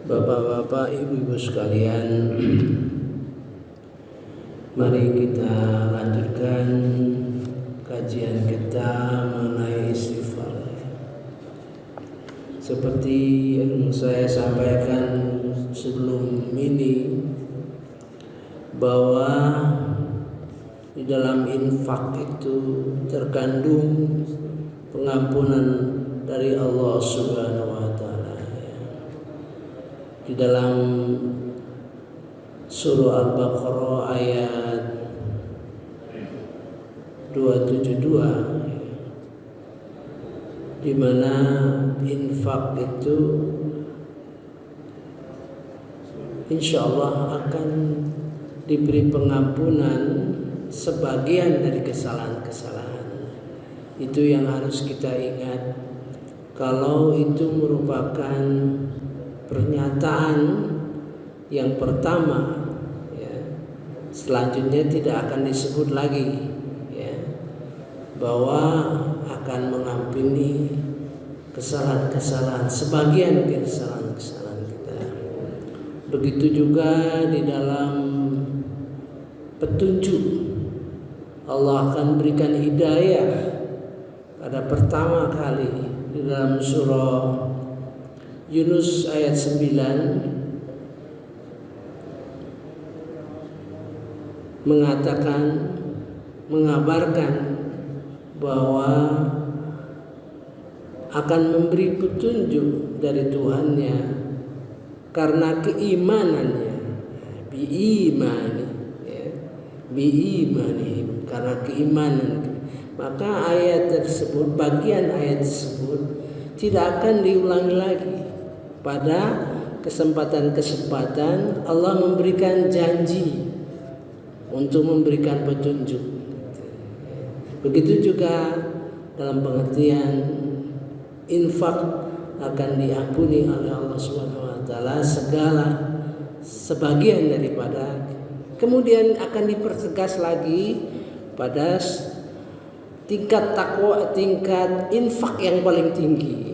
Bapak-bapak, ibu-ibu sekalian, mari kita lanjutkan kajian kita mengenai istighfar. Seperti yang saya sampaikan sebelum ini, bahwa di dalam infak itu terkandung pengampunan dari Allah Subhanahu wa Ta'ala. Di dalam surah Al-Baqarah ayat 272, di mana infak itu insya Allah akan diberi pengampunan sebagian dari kesalahan-kesalahan. Itu yang harus kita ingat. Kalau itu merupakan pernyataan yang pertama, ya, selanjutnya tidak akan disebut lagi, ya, bahwa akan mengampuni kesalahan-kesalahan, sebagian kesalahan-kesalahan kita. Begitu juga di dalam petunjuk, Allah akan berikan hidayah pada pertama kali di dalam surah Yunus ayat 9 mengabarkan bahwa akan memberi petunjuk dari Tuhannya karena keimanannya, biimani, karena keimanan. Maka ayat tersebut, bagian ayat tersebut tidak akan diulangi lagi. Pada kesempatan-kesempatan Allah memberikan janji untuk memberikan petunjuk. Begitu juga dalam pengertian infak akan diampuni oleh Allah Subhanahu wa Ta'ala sebagian daripada, kemudian akan dipertegas lagi pada tingkat takwa, tingkat infak yang paling tinggi.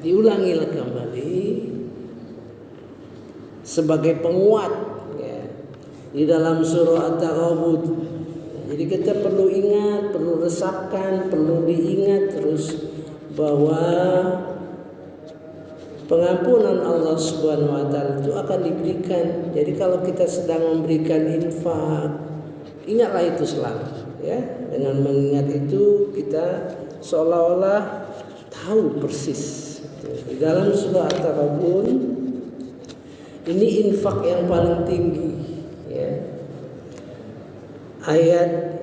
Diulangi kembali sebagai penguat, ya, di dalam surah At-Taghabun. Jadi kita perlu ingat, perlu resapkan, perlu diingat terus bahwa pengampunan Allah Subhanahu wa Ta'ala itu akan diberikan. Jadi kalau kita sedang memberikan infak, ingatlah itu selalu, ya. Dengan mengingat itu kita seolah-olah tahu persis. Di dalam surah At-Taghabun ini infak yang paling tinggi, ya. Ayat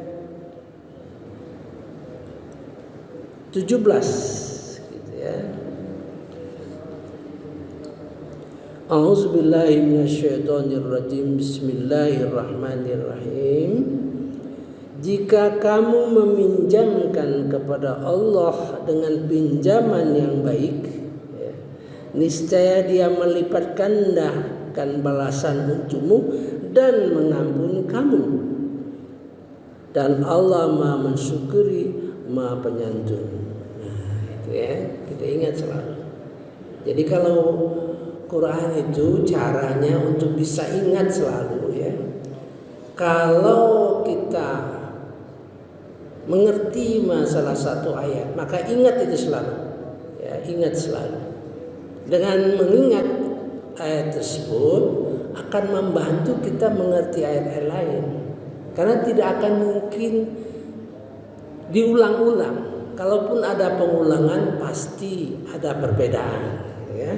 17, gitu ya. A'udzubillahi minasyaitonirrajim. Bismillahirrahmanirrahim. Jika kamu meminjamkan kepada Allah dengan pinjaman yang baik, ya, niscaya Dia melipat gandakan balasan untukmu dan mengampuni kamu. Dan Allah Maha mensyukuri, Maha penyantun. Nah, itu ya, kita ingat selalu. Jadi kalau Quran itu caranya untuk bisa ingat selalu, ya. Kalau kita mengerti masalah satu ayat, maka ingat itu selalu, ya, ingat selalu. Dengan mengingat ayat tersebut akan membantu kita mengerti ayat-ayat lain, karena tidak akan mungkin diulang-ulang. Kalaupun ada pengulangan, pasti ada perbedaan, ya.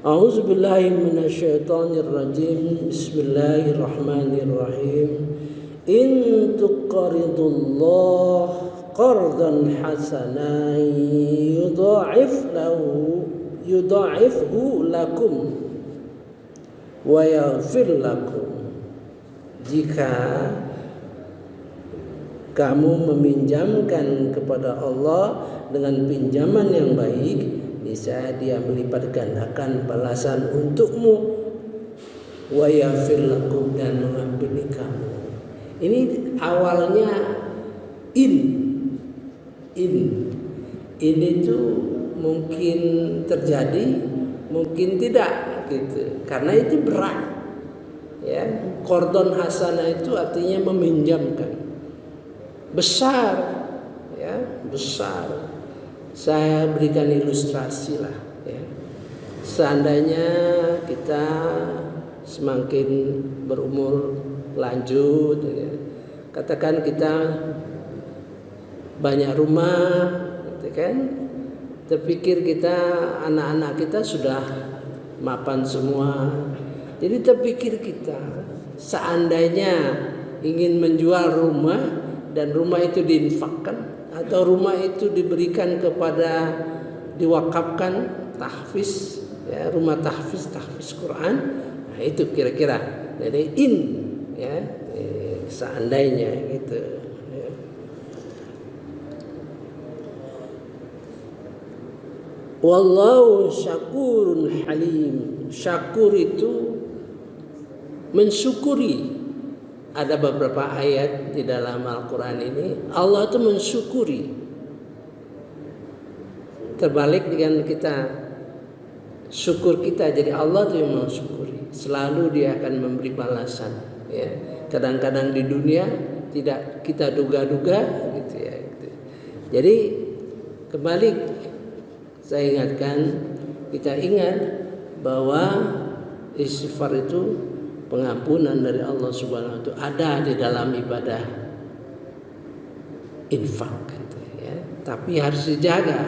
A'udzubillahi minasyaitonirrajim. Bismillahirrahmanirrahim. In tuqridullah qardan hasanan yudha'ifhu lakum wa yaghfir lakum. Jika kamu meminjamkan kepada Allah dengan pinjaman yang baik, niscaya Dia melipat gandakan balasan untukmu, wa yaghfir lakum, dan mengampuni kamu. Ini awalnya ini tuh mungkin terjadi mungkin tidak gitu. Karena itu berat. Ya, qardon hasanah itu artinya meminjamkan. Besar, ya, besar. Saya berikan ilustrasi lah, ya. Seandainya kita semakin berumur lanjut, ya, katakan kita banyak rumah, gitu kan? Terpikir kita anak-anak kita sudah mapan semua. Jadi terpikir kita seandainya ingin menjual rumah dan rumah itu diinfakkan atau rumah itu diberikan kepada diwakafkan tahfiz, ya, rumah tahfiz Quran. Nah, itu kira-kira dari ya, seandainya gitu. Ya. Wallahu syakurun halim. Syakur itu mensyukuri. Ada beberapa ayat di dalam Al-Quran ini Allah itu mensyukuri. Terbalik dengan kita syukur kita, jadi Allah itu yang mensyukuri. Selalu Dia akan memberi balasan, ya. Kadang-kadang di dunia tidak kita duga-duga gitu, ya, gitu. Jadi kembali saya ingatkan, kita ingat bahwa istighfar itu pengampunan dari Allah Subhanahu wa Ta'ala ada di dalam ibadah infak, gitu, ya. Tapi harus dijaga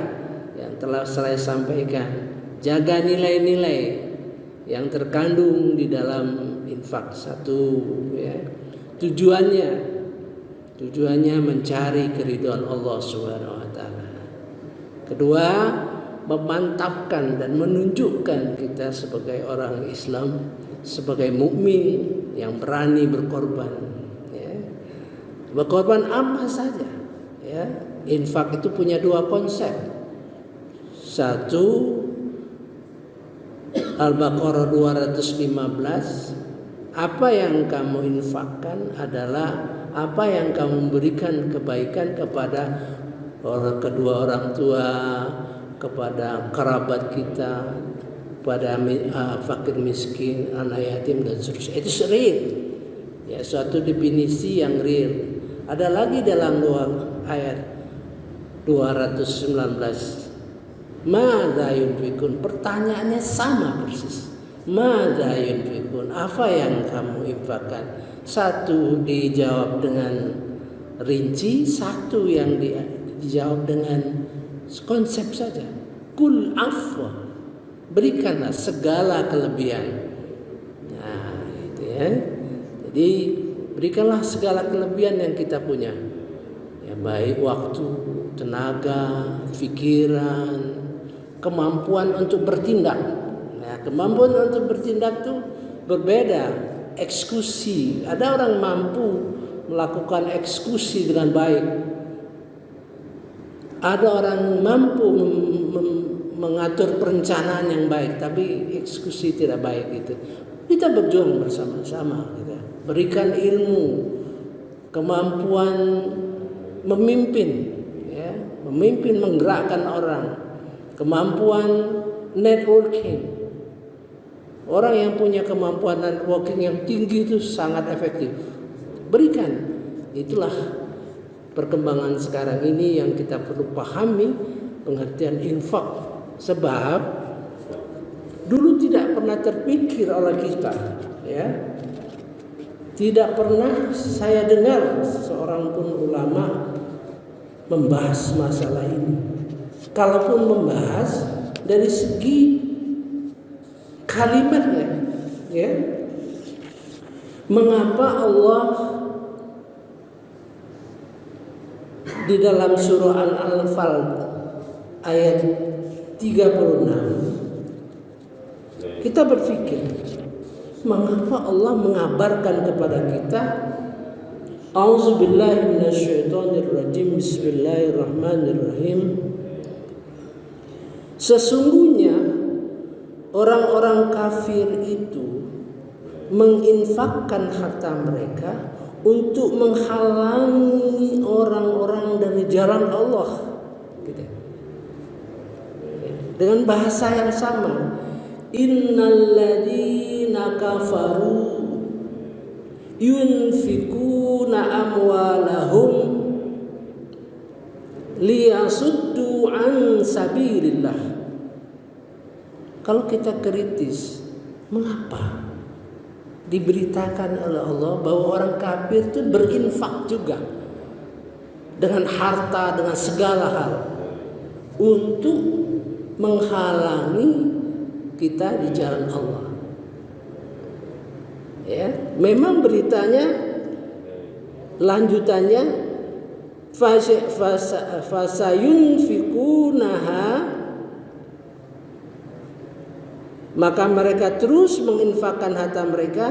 yang telah saya sampaikan. Jaga nilai-nilai yang terkandung di dalam infak. Satu, ya, tujuannya mencari keridhaan Allah Subhanahu wa Ta'ala. Kedua, memantapkan dan menunjukkan kita sebagai orang Islam, sebagai mukmin yang berani berkorban, ya. Berkorban apa saja, ya. Infak itu punya dua konsep. Satu, Al-Baqarah 215, apa yang kamu infakkan adalah apa yang kamu berikan kebaikan kepada kedua orang tua, kepada kerabat kita, pada fakir miskin, anak yatim dan seterusnya. Itu real, ya, suatu definisi yang real. Ada lagi dalam ayat 219, madza yunfikun, pertanyaannya sama persis. Madza yunfikun, apa yang kamu infakkan? Satu dijawab dengan rinci, satu yang dijawab dengan konsep saja. Kul afwa, berikanlah segala kelebihan. Nah, itu, ya. Jadi berikanlah segala kelebihan yang kita punya, ya, baik waktu, tenaga, pikiran, kemampuan untuk bertindak. Nah, kemampuan untuk bertindak itu berbeda. Eksekusi, ada orang mampu melakukan eksekusi dengan baik. Ada orang mampu mengatur perencanaan yang baik, tapi eksekusi tidak baik itu. Kita berjuang bersama-sama, gitu. Berikan ilmu, kemampuan memimpin, ya, memimpin menggerakkan orang, kemampuan networking. Orang yang punya kemampuan networking yang tinggi itu sangat efektif. Berikan. Itulah perkembangan sekarang ini yang kita perlu pahami pengertian infak. Sebab dulu tidak pernah terpikir oleh kita, ya. Tidak pernah saya dengar seorang pun ulama membahas masalah ini. Kalaupun membahas dari segi kalimatnya, ya. Mengapa Allah di dalam surah Al-Anfal ayat 36 kita berpikir, mengapa Allah mengabarkan kepada kita, A'udzubillahi minasyaitonirrajim, bismillahirrahmanirrahim, sesungguhnya orang-orang kafir itu menginfakkan harta mereka untuk menghalangi orang-orang dari jalan Allah, gitu. Dengan bahasa yang sama, innalladzina kafaru yunfikuna amwalahum liyasuddu an sabilillah. Kalau kita kritis, mengapa diberitakan oleh Allah bahwa orang kafir itu berinfak juga dengan harta, dengan segala hal untuk menghalangi kita di jalan Allah. Ya, memang beritanya lanjutannya fasayunfikunaha, maka mereka terus menginfakkan harta mereka,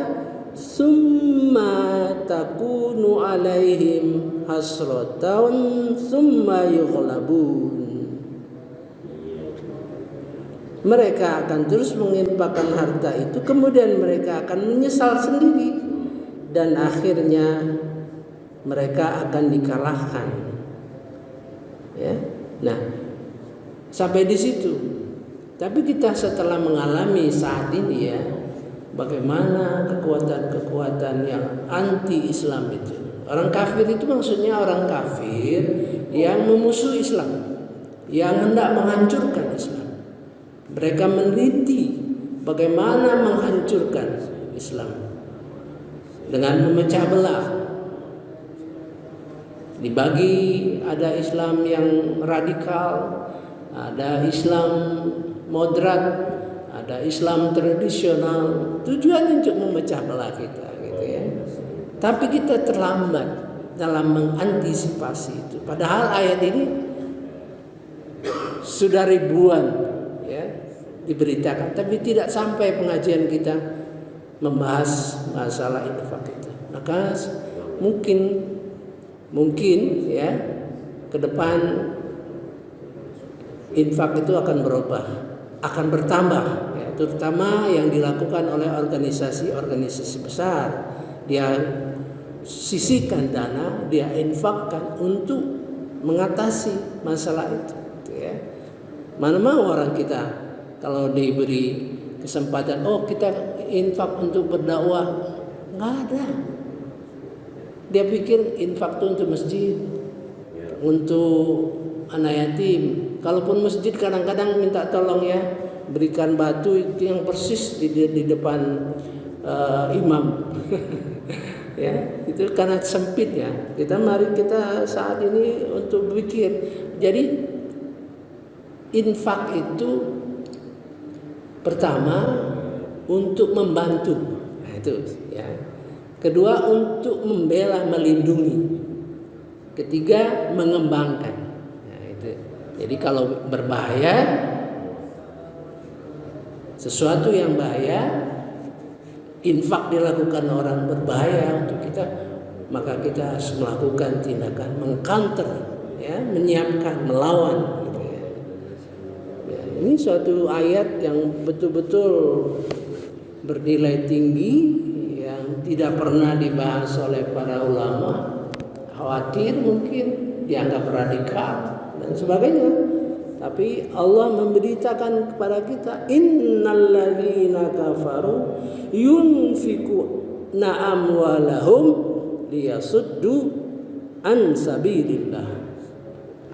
summa takunu alaihim hasratan summa yughlabun. Mereka akan terus menginfakkan harta itu, kemudian mereka akan menyesal sendiri dan akhirnya mereka akan dikalahkan. Ya. Nah, sampai di situ. Tapi kita setelah mengalami saat ini ya, bagaimana kekuatan-kekuatan yang anti Islam itu. Orang kafir itu maksudnya orang kafir yang memusuhi Islam, yang hendak menghancurkan Islam. Mereka meneliti bagaimana menghancurkan Islam dengan memecah belah. Dibagi, ada Islam yang radikal, ada Islam moderat, ada Islam tradisional. Tujuan untuk memecah belah kita, gitu ya. Tapi kita terlambat dalam mengantisipasi itu. Padahal ayat ini sudah ribuan ya diberitakan, tapi tidak sampai pengajian kita membahas masalah infak itu. Maka mungkin ya ke depan infak itu akan berubah, akan bertambah ya, terutama yang dilakukan oleh organisasi-organisasi besar. Dia sisihkan dana, dia infakkan untuk mengatasi masalah itu ya. Mana mau orang kita kalau diberi kesempatan, oh kita infak untuk berdakwah, nggak ada. Dia pikir infak itu untuk masjid, untuk anak yatim. Kalaupun masjid kadang-kadang minta tolong ya, berikan batu itu yang persis di depan imam. Ya, itu karena sempit ya. Mari kita saat ini untuk berpikir. Jadi infak itu pertama untuk membantu, nah itu ya. Kedua untuk membela, melindungi. Ketiga mengembangkan. Nah itu. Jadi kalau berbahaya, sesuatu yang bahaya, infak dilakukan orang berbahaya untuk kita, maka kita harus melakukan tindakan mengcounter, ya, menyiapkan, melawan. Ini suatu ayat yang betul-betul bernilai tinggi yang tidak pernah dibahas oleh para ulama. Khawatir mungkin dianggap radikal dan sebagainya. Tapi Allah memberitakan kepada kita, innalladzina kafaru yunfikuna amwalahum liyasuddu an sabilillah.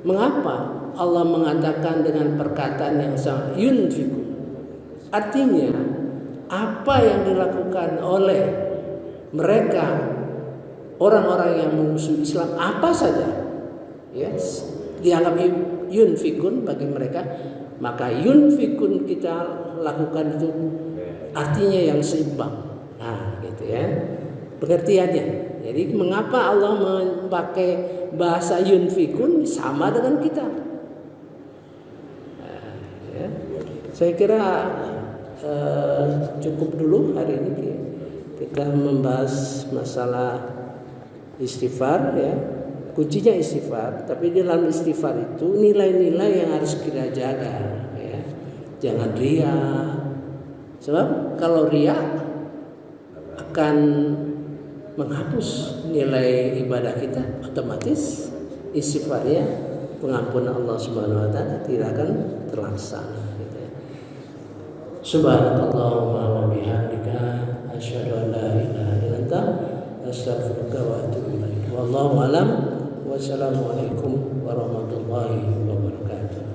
Mengapa Allah mengatakan dengan perkataan yang sangat yunfiku? Artinya apa yang dilakukan oleh mereka orang-orang yang memusuhi Islam, apa saja yes, dianggap yunfikun bagi mereka, maka yunfikun kita lakukan itu artinya yang seimbang. Nah gitu ya pengertiannya. Jadi mengapa Allah memakai bahasa yunfikun sama dengan kita? Ya. Saya kira cukup dulu hari ini kita membahas masalah istighfar ya. Kuncinya istighfar, tapi di dalam istighfar itu nilai-nilai yang harus kita jaga ya. Jangan riya. Sebab kalau riya akan menghapus nilai ibadah kita, otomatis istighfarnya, pengampunan Allah Subhanahu wa taala tidak akan terlaksana gitu ya. Subhanakallahumma wa bihamdika asyhadu an la ilaha illa anta astaghfiruka wa atubu ilaik. Wallahu alam. Wassalamualaikum warahmatullahi wabarakatuh.